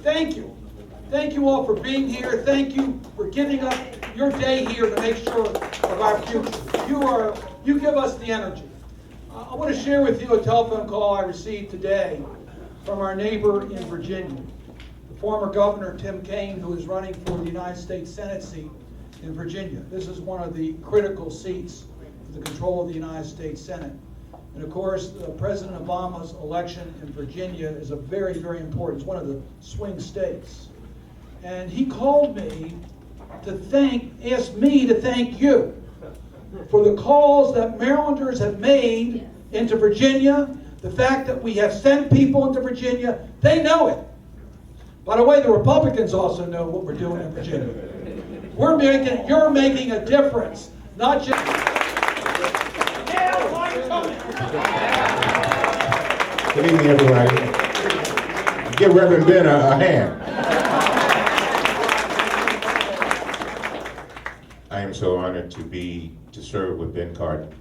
Thank you. Thank you all for being here. Thank you for giving up your day here to make sure of our future. You give us the energy. I want to share with you a telephone call I received today from our neighbor in Virginia, the former Governor Tim Kaine, who is running for the United States Senate seat in Virginia. This is one of the critical seats for the control of the United States Senate. And of course, President Obama's election in Virginia is a very, very important. It's one of the swing states. And he called me to ask me to thank you for the calls that Marylanders have made into Virginia, the fact that we have sent people into Virginia. They know it. By the way, the Republicans also know what we're doing in Virginia. You're making a difference, not just... Good evening, everybody. Give Reverend Ben a hand. I am so honored to serve with Ben Cardin.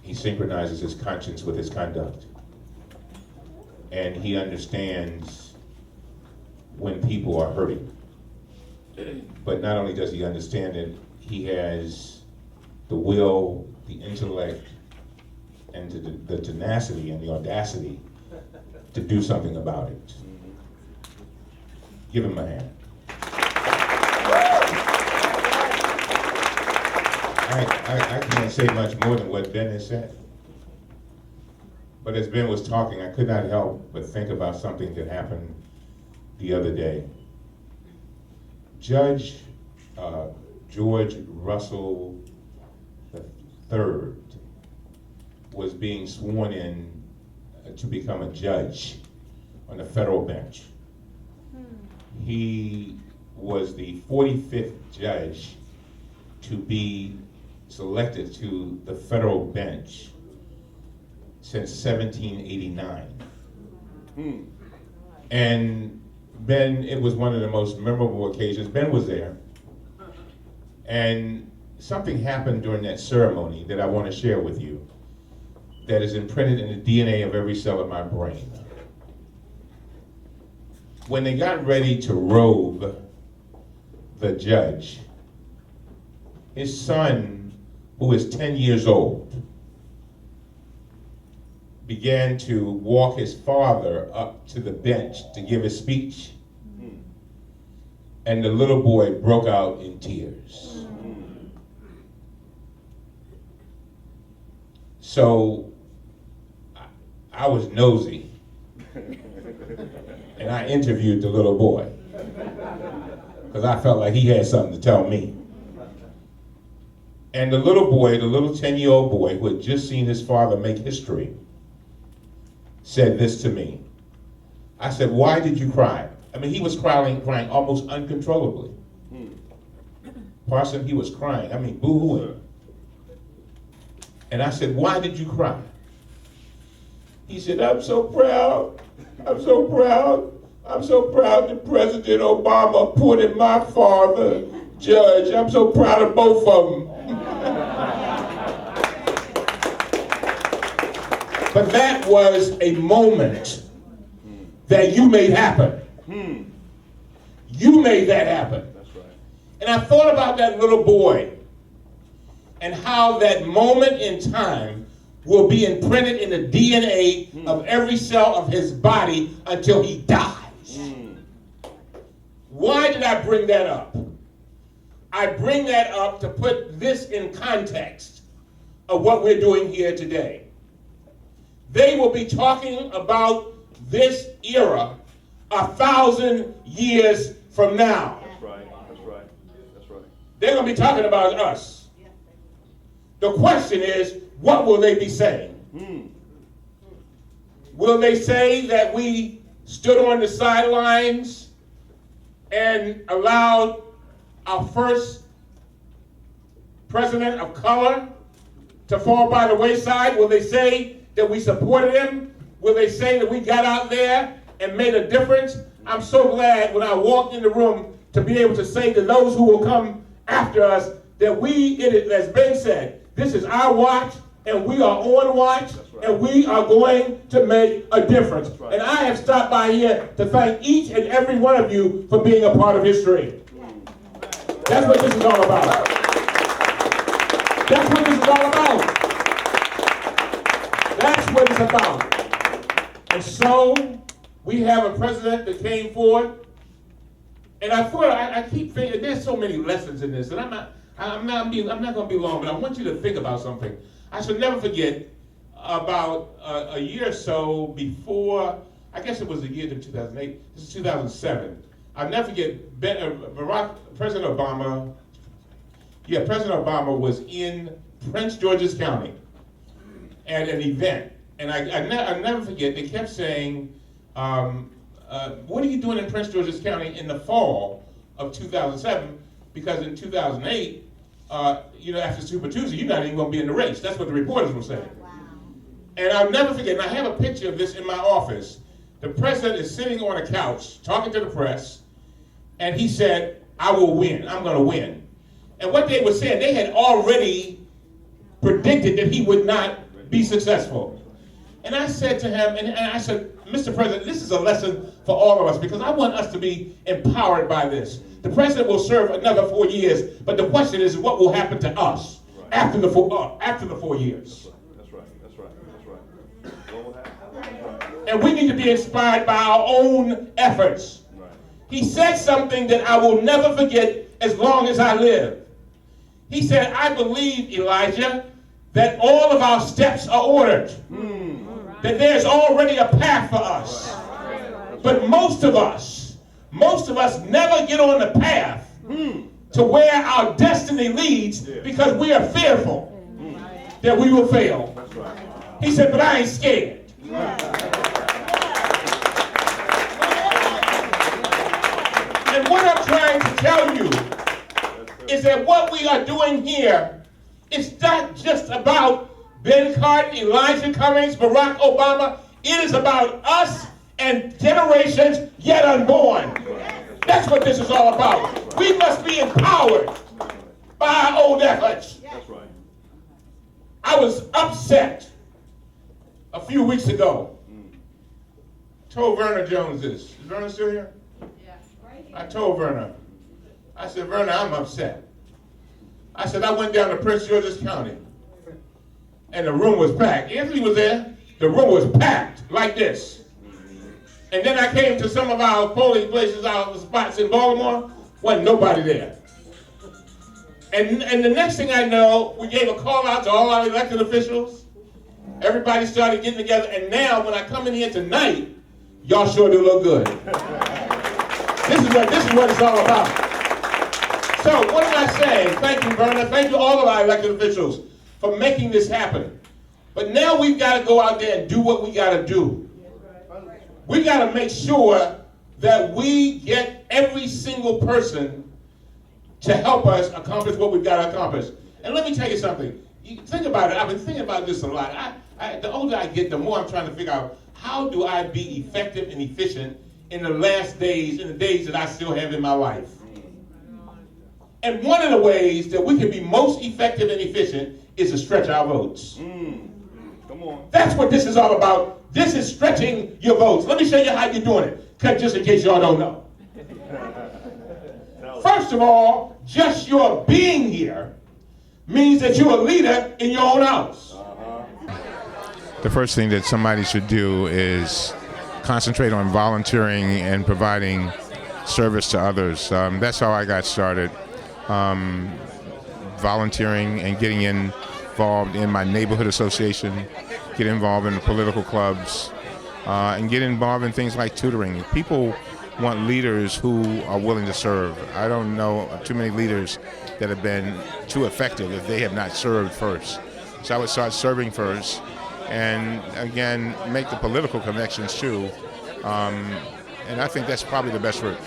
He synchronizes his conscience with his conduct. And he understands when people are hurting. But not only does he understand it, he has the will, the intellect, and the tenacity and the audacity to do something about it. Give him a hand. I can't say much more than what Ben has said. But as Ben was talking, I could not help but think about something that happened the other day. Judge George Russell III was being sworn in to become a judge on the federal bench. He was the 45th judge to be selected to the federal bench since 1789. And Ben, it was one of the most memorable occasions. Ben was there. And something happened during that ceremony that I want to share with you that is imprinted in the DNA of every cell of my brain. When they got ready to robe the judge, his son, who is 10 years old, began to walk his father up to the bench to give his speech. And the little boy broke out in tears. So I was nosy, and I interviewed the little boy because I felt like he had something to tell me. And the little boy, the little 10-year-old boy who had just seen his father make history, said this to me. I said, "Why did you cry?" I mean, he was crying almost uncontrollably. Parson, he was crying. I mean, boo-hooing. And I said, "Why did you cry?" He said, "I'm so proud. I'm so proud. I'm so proud that President Obama appointed my father judge. I'm so proud of both of them." But that was a moment that you made happen. You made that happen. That's right. And I thought about that little boy and how that moment in time will be imprinted in the DNA of every cell of his body until he dies. Why did I bring that up? I bring that up to put this in context of what we're doing here today. They will be talking about this era 1,000 years from now. That's right. That's right. That's right. They're going to be talking about us. The question is, what will they be saying? Will they say that we stood on the sidelines and allowed our first president of color to fall by the wayside? Will they say that we supported him? Will they say that we got out there and made a difference? I'm so glad when I walked in the room to be able to say to those who will come after us that we, as Ben said, this is our watch, and we are on watch, right. and we are going to make a difference. Right. And I have stopped by here to thank each and every one of you for being a part of history. That's what this is all about. That's what this is all about. That's what it's about. And so, we have a president that came forward, and I thought, I keep thinking, there's so many lessons in this, and I'm not going to be long, but I want you to think about something. I should never forget, about a year or so before, I guess it was the year of 2008, this is 2007. I'll never forget, President Obama was in Prince George's County at an event. And I'll never forget, they kept saying, what are you doing in Prince George's County in the fall of 2007? Because in 2008, after Super Tuesday, you're not even going to be in the race. That's what the reporters were saying. Wow. And I'll never forget, and I have a picture of this in my office. The president is sitting on a couch talking to the press, and he said, I will win. I'm going to win. And what they were saying, they had already predicted that he would not be successful. And I said to him, and I said, Mr. President, this is a lesson for all of us, because I want us to be empowered by this. The president will serve another 4 years, but the question is, what will happen to us after the 4 years? That's right. What will happen? And we need to be inspired by our own efforts. Right. He said something that I will never forget as long as I live. He said, I believe, Elijah, that all of our steps are ordered. That there's already a path for us. But most of us never get on the path to where our destiny leads because we are fearful that we will fail. He said, but I ain't scared. And what I'm trying to tell you is that what we are doing here is not just about Ben Cardin, Elijah Cummings, Barack Obama. It is about us and generations yet unborn. That's what this is all about. We must be empowered by our own efforts. That's right. I was upset a few weeks ago. Told Verna Jones this. Is Verna still here? Yeah. I told Verna. I said, Verna, I'm upset. I said, I went down to Prince George's County, and the room was packed. Anthony was there. The room was packed like this. And then I came to some of our polling places, our spots in Baltimore, wasn't nobody there. And the next thing I know, we gave a call out to all our elected officials. Everybody started getting together, and now when I come in here tonight, y'all sure do look good. This is what it's all about. So what did I say? Thank you, Verna. Thank you all of our elected officials for making this happen. But now we've got to go out there and do what we got to do. We got to make sure that we get every single person to help us accomplish what we've got to accomplish. And let me tell you something. You think about it. I've been thinking about this a lot. The older I get, the more I'm trying to figure out, how do I be effective and efficient in the last days, in the days that I still have in my life? And one of the ways that we can be most effective and efficient is to stretch our votes. Come on. That's what this is all about. This is stretching your votes. Let me show you how you're doing it, just in case y'all don't know. First of all, just your being here means that you're a leader in your own house. The first thing that somebody should do is concentrate on volunteering and providing service to others. That's how I got started. Volunteering and getting involved in my neighborhood association, get involved in the political clubs, and get involved in things like tutoring. People want leaders who are willing to serve. I don't know too many leaders that have been too effective if they have not served first. So I would start serving first, and again, make the political connections too. And I think that's probably the best route.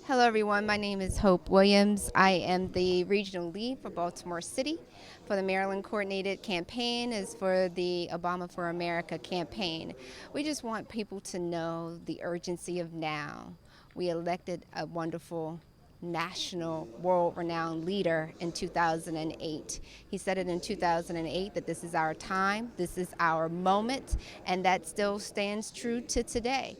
Hello everyone, my name is Hope Williams. I am the regional lead for Baltimore City for the Maryland Coordinated Campaign is for the Obama for America campaign. We just want people to know the urgency of now. We elected a wonderful national, world-renowned leader in 2008. He said it in 2008 that this is our time, this is our moment, and that still stands true to today.